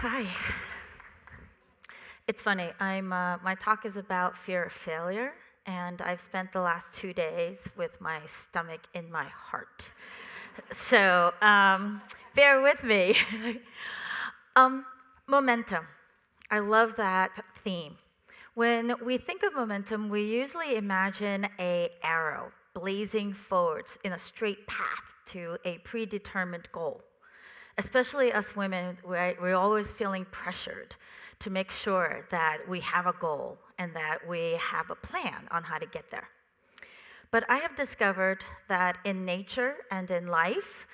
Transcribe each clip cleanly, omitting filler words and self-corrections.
Hi. It's funny, my talk is about fear of failure, and I've spent the last 2 days with my stomach in my heart. So bear with me. Momentum. I love that theme. When we think of momentum, we usually imagine an arrow blazing forwards in a straight path to a predetermined goal. Especially us women, we're always feeling pressured to make sure that we have a goal and that we have a plan on how to get there. But I have discovered that in nature and in life,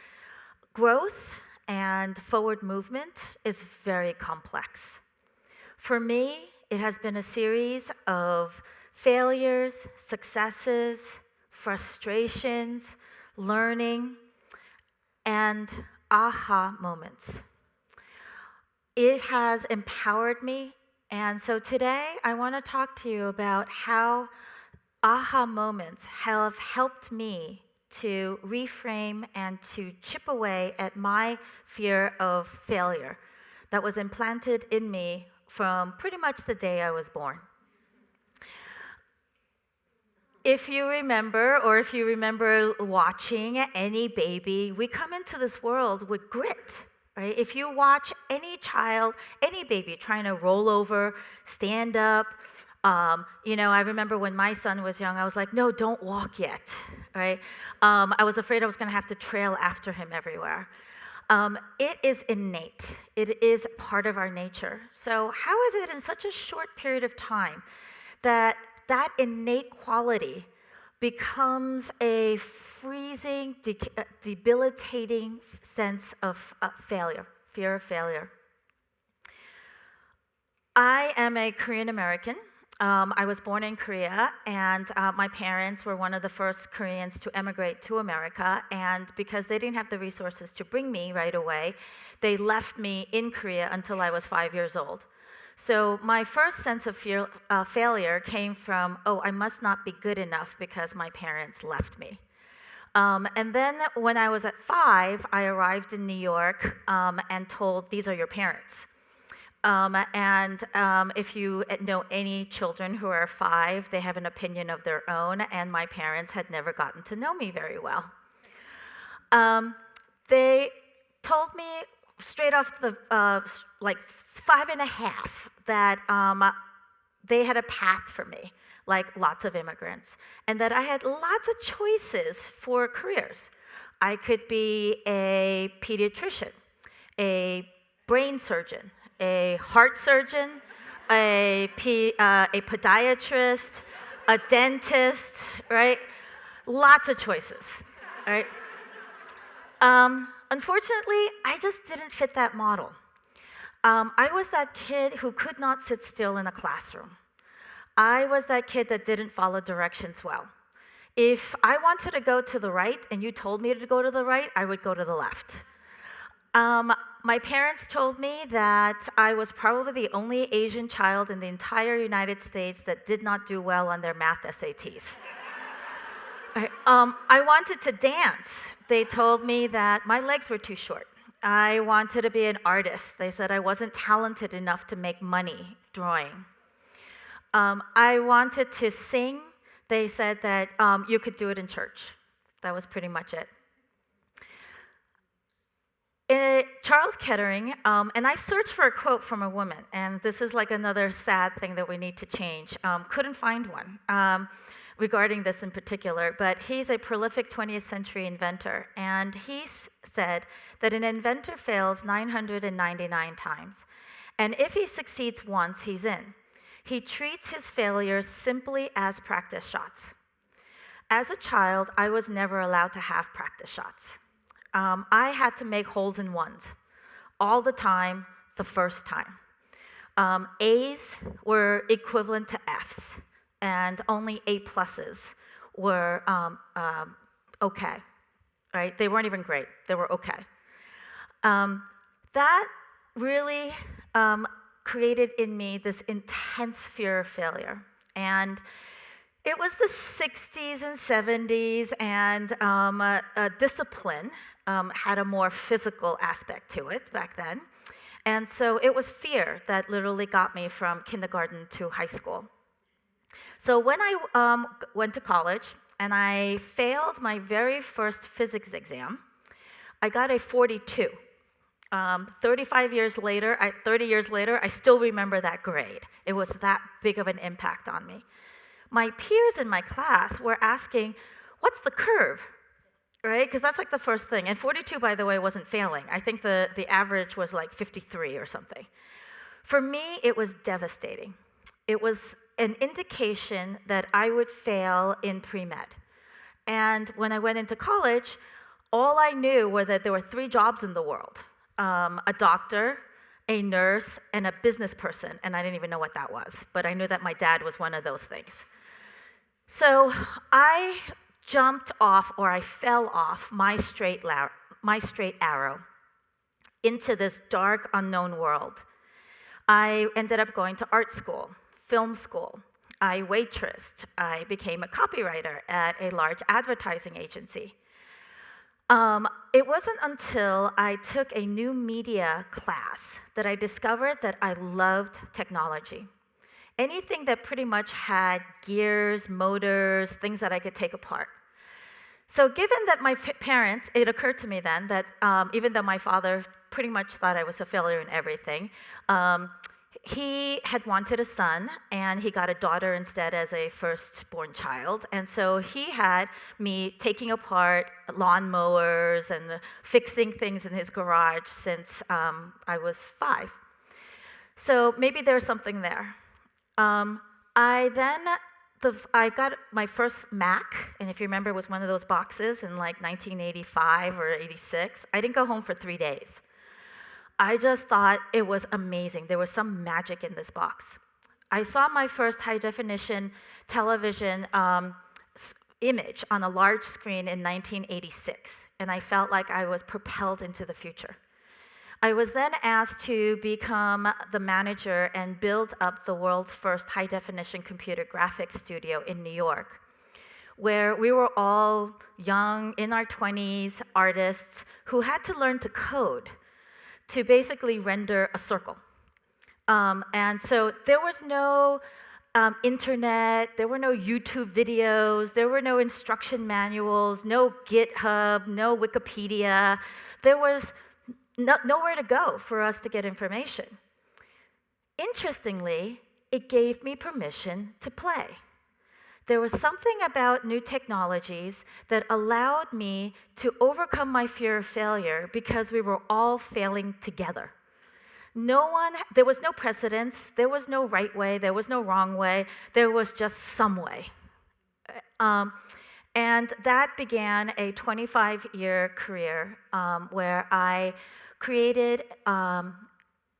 growth and forward movement is very complex. For me, it has been a series of failures, successes, frustrations, learning, and aha moments. It has empowered me, and so today I want to talk to you about how aha moments have helped me to reframe and to chip away at my fear of failure that was implanted in me from pretty much the day I was born. If you remember watching any baby, we come into this world with grit, right? If you watch any child, any baby trying to roll over, stand up, I remember when my son was young, I was like, no, don't walk yet, right? I was afraid I was gonna have to trail after him everywhere. It is innate. It is part of our nature. So how is it in such a short period of time that innate quality becomes a freezing, debilitating sense of failure, fear of failure? I am a Korean American. I was born in Korea, and my parents were one of the first Koreans to emigrate to America, and because they didn't have the resources to bring me right away, they left me in Korea until I was 5 years old. So my first sense of failure came from, I must not be good enough because my parents left me. And then when I was at 5, I arrived in New York and told, these are your parents. If you know any children who are 5, they have an opinion of their own, and my parents had never gotten to know me very well. They told me straight off the, 5.5, that they had a path for me, like lots of immigrants, and that I had lots of choices for careers. I could be a pediatrician, a brain surgeon, a heart surgeon, a podiatrist, a dentist, right? Lots of choices, right? Unfortunately, I just didn't fit that model. I was that kid who could not sit still in a classroom. I was that kid that didn't follow directions well. If I wanted to go to the right and you told me to go to the right, I would go to the left. My parents told me that I was probably the only Asian child in the entire United States that did not do well on their math SATs. I wanted to dance. They told me that my legs were too short. I wanted to be an artist. They said I wasn't talented enough to make money drawing. I wanted to sing. They said that you could do it in church. That was pretty much it. Charles Kettering, and I searched for a quote from a woman, and this is like another sad thing that we need to change. Couldn't find one regarding this in particular, but he's a prolific 20th century inventor, and he said that an inventor fails 999 times, and if he succeeds once, he's in. He treats his failures simply as practice shots. As a child, I was never allowed to have practice shots. I had to make holes in ones all the time, the first time. A's were equivalent to F's, and only A pluses were okay, right? They weren't even great, they were okay. That really created in me this intense fear of failure. And it was the 60s and 70s, and discipline had a more physical aspect to it back then. And so it was fear that literally got me from kindergarten to high school. So when I went to college and I failed my very first physics exam, I got a 42. 30 years later, I still remember that grade. It was that big of an impact on me. My peers in my class were asking, what's the curve? Right? Because that's like the first thing. And 42, by the way, wasn't failing. I think the average was like 53 or something. For me, it was devastating. It was an indication that I would fail in pre-med. And when I went into college, all I knew were that there were 3 jobs in the world. A doctor, a nurse, and a business person, and I didn't even know what that was, but I knew that my dad was one of those things. So I jumped off, or I fell off my straight arrow into this dark, unknown world. I ended up going to art school, film school. I waitressed. I became a copywriter at a large advertising agency. It wasn't until I took a new media class that I discovered that I loved technology. Anything that pretty much had gears, motors, things that I could take apart. So given that my parents, it occurred to me then that even though my father pretty much thought I was a failure in everything, he had wanted a son, and he got a daughter instead as a firstborn child. And so he had me taking apart lawnmowers and fixing things in his garage since I was 5. So maybe there's something there. I got my first Mac, and if you remember, it was one of those boxes in like 1985 or 86. I didn't go home for 3 days. I just thought it was amazing. There was some magic in this box. I saw my first high-definition television image on a large screen in 1986, and I felt like I was propelled into the future. I was then asked to become the manager and build up the world's first high-definition computer graphics studio in New York, where we were all young, in our 20s, artists who had to learn to code to basically render a circle. And so there was no internet, there were no YouTube videos, there were no instruction manuals, no GitHub, no Wikipedia. There was nowhere to go for us to get information. Interestingly, it gave me permission to play. There was something about new technologies that allowed me to overcome my fear of failure because we were all failing together. There was no precedence, there was no right way, there was no wrong way, there was just some way. And that began a 25-year career where I created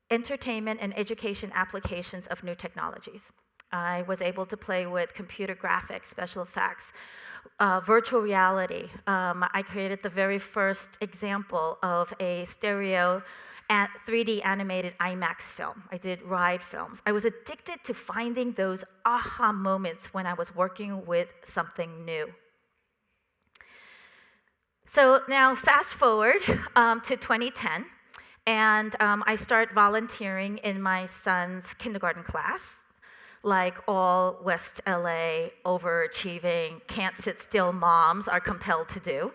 entertainment and education applications of new technologies. I was able to play with computer graphics, special effects, virtual reality. I created the very first example of a stereo 3D animated IMAX film. I did ride films. I was addicted to finding those aha moments when I was working with something new. So now fast forward to 2010, and I start volunteering in my son's kindergarten class, like all West LA overachieving, can't sit still moms are compelled to do.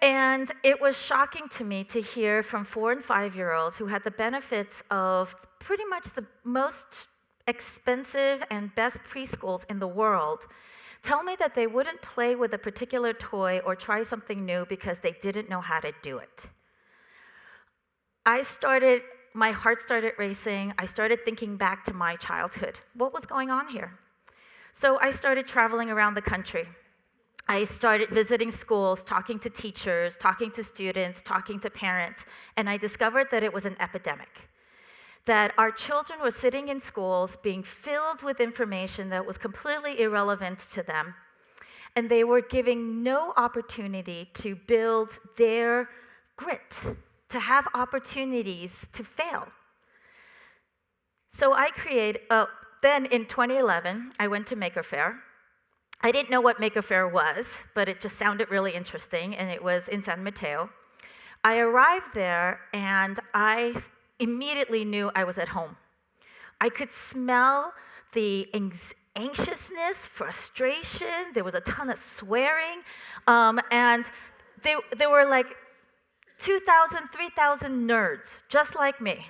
And it was shocking to me to hear from 4- and 5-year-olds who had the benefits of pretty much the most expensive and best preschools in the world tell me that they wouldn't play with a particular toy or try something new because they didn't know how to do it. My heart started racing. I started thinking back to my childhood. What was going on here? So I started traveling around the country. I started visiting schools, talking to teachers, talking to students, talking to parents, and I discovered that it was an epidemic. That our children were sitting in schools being filled with information that was completely irrelevant to them, and they were giving no opportunity to build their grit, to have opportunities to fail. So then in 2011, I went to Faire. I didn't know what Faire was, but it just sounded really interesting, and it was in San Mateo. I arrived there, and I immediately knew I was at home. I could smell the anxiousness, frustration. There was a ton of swearing, and there were like 2,000, 3,000 nerds, just like me,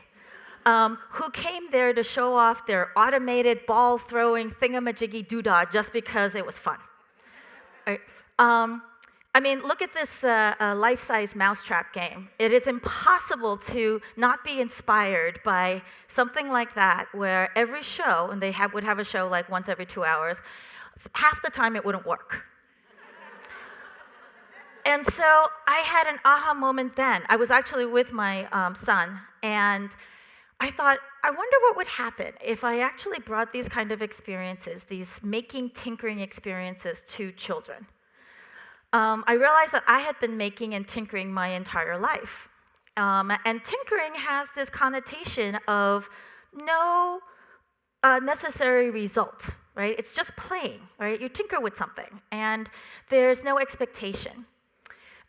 who came there to show off their automated ball-throwing thingamajiggy doodah just because it was fun. Right? I mean, look at this life-size mousetrap game. It is impossible to not be inspired by something like that, where every show, and they would have a show like once every 2 hours, half the time it wouldn't work. And so I had an aha moment then. I was actually with my son, and I thought, I wonder what would happen if I actually brought these kind of experiences, these making, tinkering experiences to children. I realized that I had been making and tinkering my entire life. And tinkering has this connotation of no necessary result, right? It's just playing, right? You tinker with something, and there's no expectation.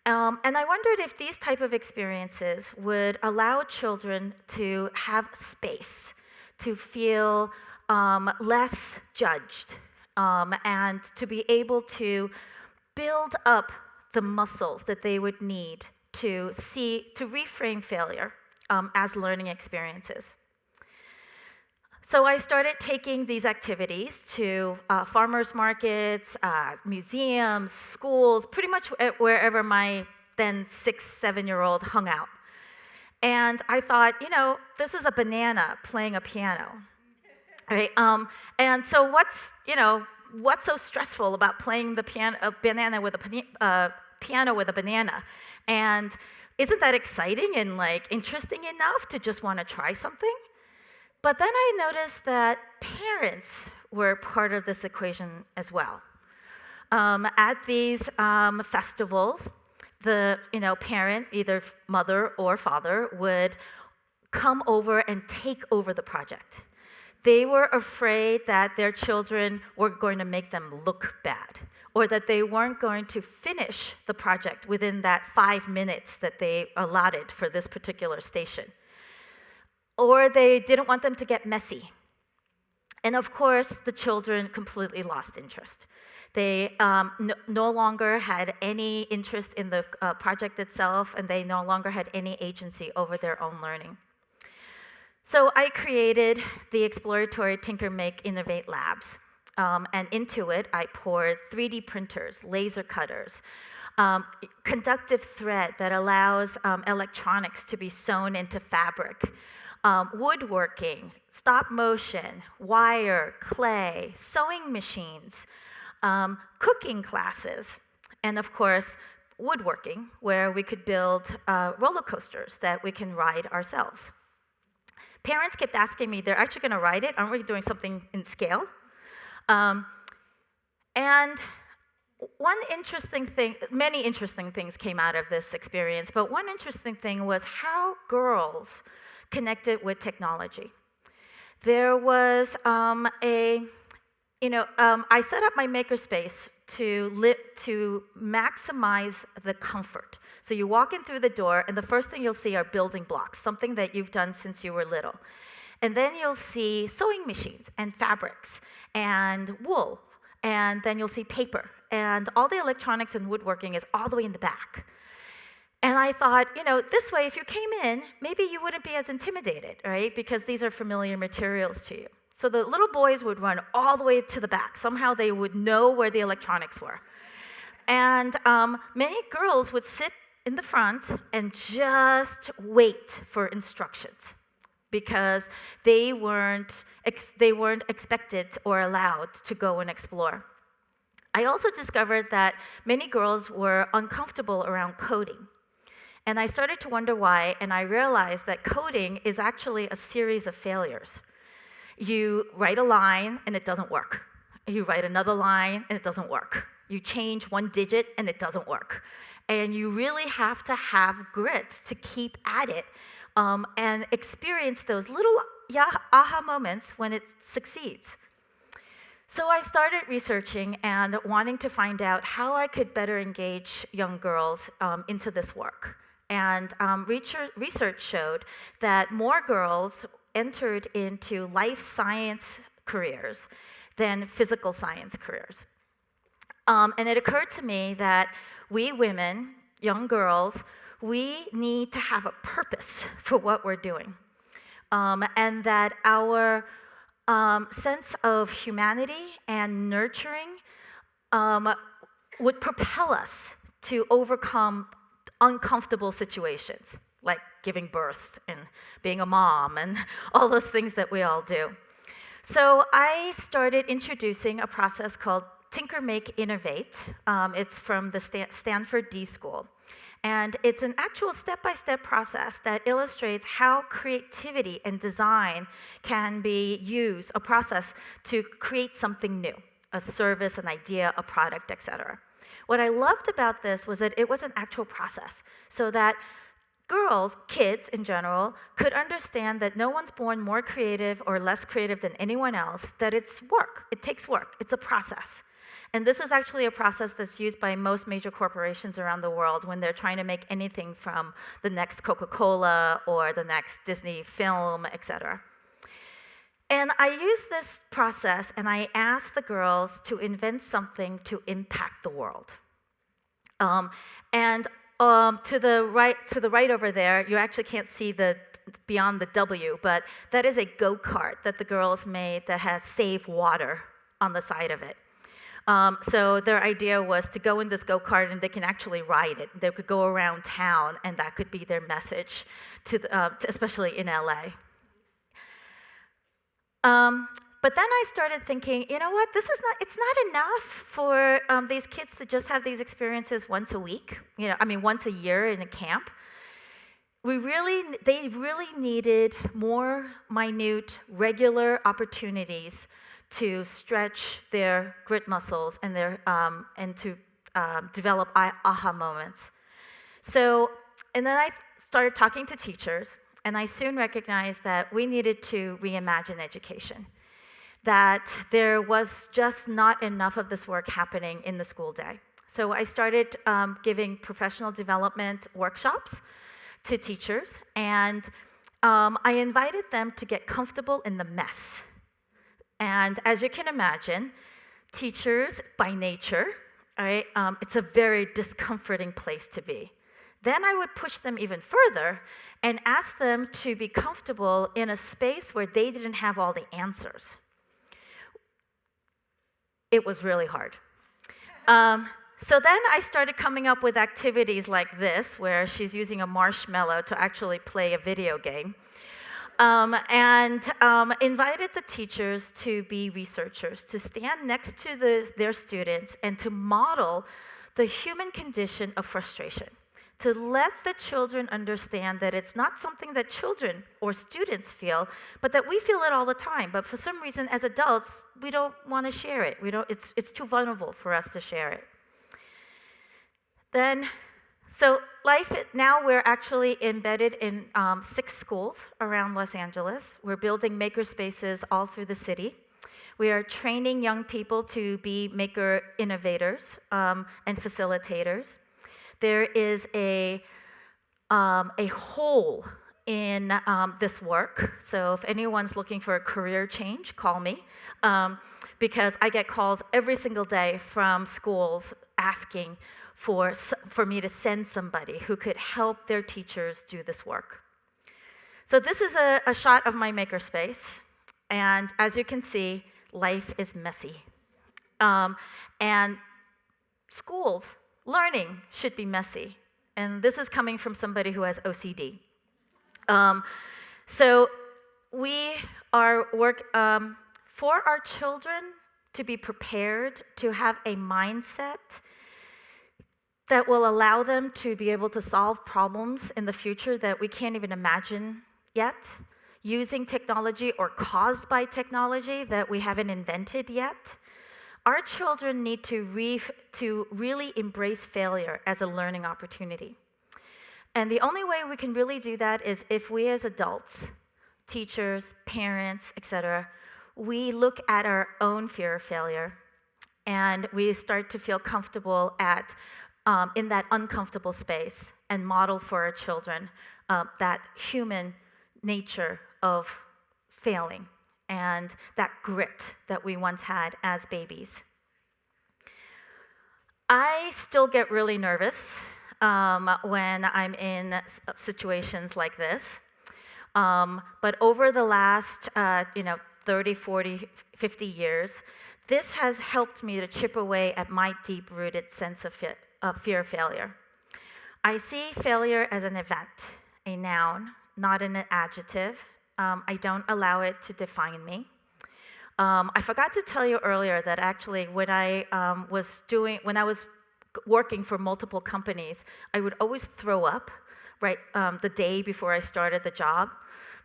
And I wondered if these type of experiences would allow children to have space, to feel less judged, and to be able to build up the muscles that they would need to reframe failure as learning experiences. So I started taking these activities to farmers markets, museums, schools, pretty much wherever my then 6, 7-year-old hung out. And I thought, this is a banana playing a piano, right? And so what's so stressful about playing the piano with a banana? And isn't that exciting and interesting enough to just want to try something? But then I noticed that parents were part of this equation as well. At these festivals, the parent, either mother or father, would come over and take over the project. They were afraid that their children were going to make them look bad, or that they weren't going to finish the project within that 5 minutes that they allotted for this particular station. Or they didn't want them to get messy. And of course, the children completely lost interest. They no longer had any interest in the project itself, and they no longer had any agency over their own learning. So I created the Exploratory Tinker.Make.Innovate labs. And into it, I poured 3D printers, laser cutters, conductive thread that allows electronics to be sewn into fabric, woodworking, stop motion, wire, clay, sewing machines, cooking classes, and of course, woodworking, where we could build roller coasters that we can ride ourselves. Parents kept asking me, they're actually going to ride it? Aren't we doing something in scale? And one interesting thing, many interesting things came out of this experience, but one interesting thing was how girls connected with technology. There was I set up my makerspace to maximize the comfort. So you walk in through the door, and the first thing you'll see are building blocks, something that you've done since you were little. And then you'll see sewing machines and fabrics and wool, and then you'll see paper. And all the electronics and woodworking is all the way in the back. And I thought, this way, if you came in, maybe you wouldn't be as intimidated, right? Because these are familiar materials to you. So the little boys would run all the way to the back. Somehow they would know where the electronics were. And many girls would sit in the front and just wait for instructions because they weren't expected or allowed to go and explore. I also discovered that many girls were uncomfortable around coding. And I started to wonder why, and I realized that coding is actually a series of failures. You write a line, and it doesn't work. You write another line, and it doesn't work. You change one digit, and it doesn't work. And you really have to have grit to keep at it and experience those little aha moments when it succeeds. So I started researching and wanting to find out how I could better engage young girls into this work. and research showed that more girls entered into life science careers than physical science careers. And it occurred to me that we women, young girls, we need to have a purpose for what we're doing. And that our sense of humanity and nurturing would propel us to overcome uncomfortable situations, like giving birth and being a mom and all those things that we all do. So I started introducing a process called Tinker.Make.Innovate. It's from the Stanford D School. And it's an actual step-by-step process that illustrates how creativity and design can be used, a process to create something new, a service, an idea, a product, etc. What I loved about this was that it was an actual process, so that girls, kids in general, could understand that no one's born more creative or less creative than anyone else, that it's work, it takes work, it's a process. And this is actually a process that's used by most major corporations around the world when they're trying to make anything from the next Coca-Cola or the next Disney film, etc. And I used this process and I asked the girls to invent something to impact the world. To the right over there, you actually can't see the beyond the W, but that is a go-kart that the girls made that has save water on the side of it. So their idea was to go in this go-kart and they can actually ride it. They could go around town and that could be their message, especially in LA. But then I started thinking, you know what, it's not enough for these kids to just have these experiences once a week, once a year in a camp. They really needed more minute, regular opportunities to stretch their grit muscles and to develop aha moments. And then I started talking to teachers, and I soon recognized that we needed to reimagine education, that there was just not enough of this work happening in the school day. So I started giving professional development workshops to teachers, and I invited them to get comfortable in the mess. And as you can imagine, teachers by nature, right, it's a very discomforting place to be. Then I would push them even further and ask them to be comfortable in a space where they didn't have all the answers. It was really hard. So then I started coming up with activities like this, where she's using a marshmallow to actually play a video game. Invited the teachers to be researchers, to stand next to their students and to model the human condition of frustration, to let the children understand that it's not something that children or students feel, but that we feel it all the time. But for some reason, as adults, we don't want to share it. It's too vulnerable for us to share it. Now we're actually embedded in 6 schools around Los Angeles. We're building maker spaces all through the city. We are training young people to be maker innovators and facilitators. There is a hole in this work. So if anyone's looking for a career change, call me. Because I get calls every single day from schools asking for me to send somebody who could help their teachers do this work. So this is a shot of my makerspace, and as you can see, life is messy. And schools, learning should be messy, and this is coming from somebody who has OCD. So we are for our children to be prepared to have a mindset that will allow them to be able to solve problems in the future that we can't even imagine yet, using technology or caused by technology that we haven't invented yet. Our children need to really embrace failure as a learning opportunity. And the only way we can really do that is if we as adults, teachers, parents, etc., we look at our own fear of failure and we start to feel comfortable at in that uncomfortable space and model for our children that human nature of failing and that grit that we once had as babies. I still get really nervous when I'm in situations like this. But over the last 30, 40, 50 years, this has helped me to chip away at my deep-rooted sense of fear of failure. I see failure as an event, a noun, not an adjective. I don't allow it to define me. I forgot to tell you earlier that actually when I was working for multiple companies, I would always throw up right the day before I started the job,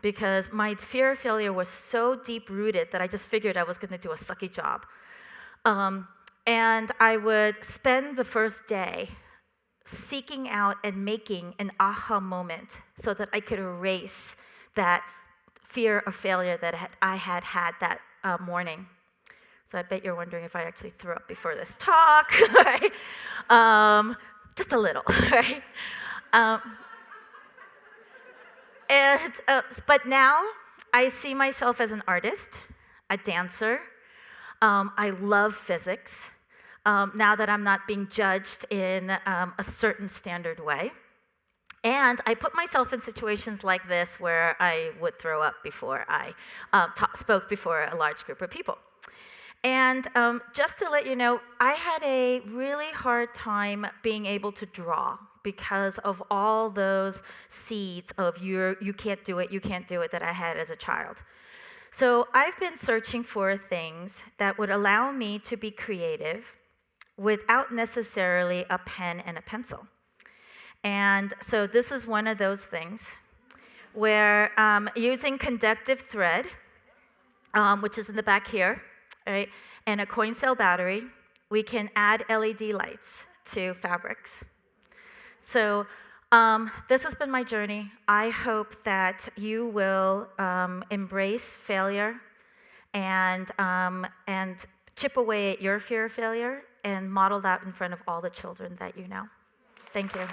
because my fear of failure was so deep-rooted that I just figured I was going to do a sucky job. And I would spend the first day seeking out and making an aha moment so that I could erase that fear of failure that I had that morning. So I bet you're wondering if I actually threw up before this talk, right? Just a little, right? But now I see myself as an artist, a dancer. I love physics. Now that I'm not being judged in a certain standard way. And I put myself in situations like this where I would throw up before I spoke before a large group of people. And just to let you know, I had a really hard time being able to draw because of all those seeds of you can't do it that I had as a child. So I've been searching for things that would allow me to be creative without necessarily a pen and a pencil. And so this is one of those things where using conductive thread, which is in the back here, right, and a coin cell battery, we can add LED lights to fabrics. So this has been my journey. I hope that you will embrace failure and chip away at your fear of failure and model that in front of all the children that you know. Thank you.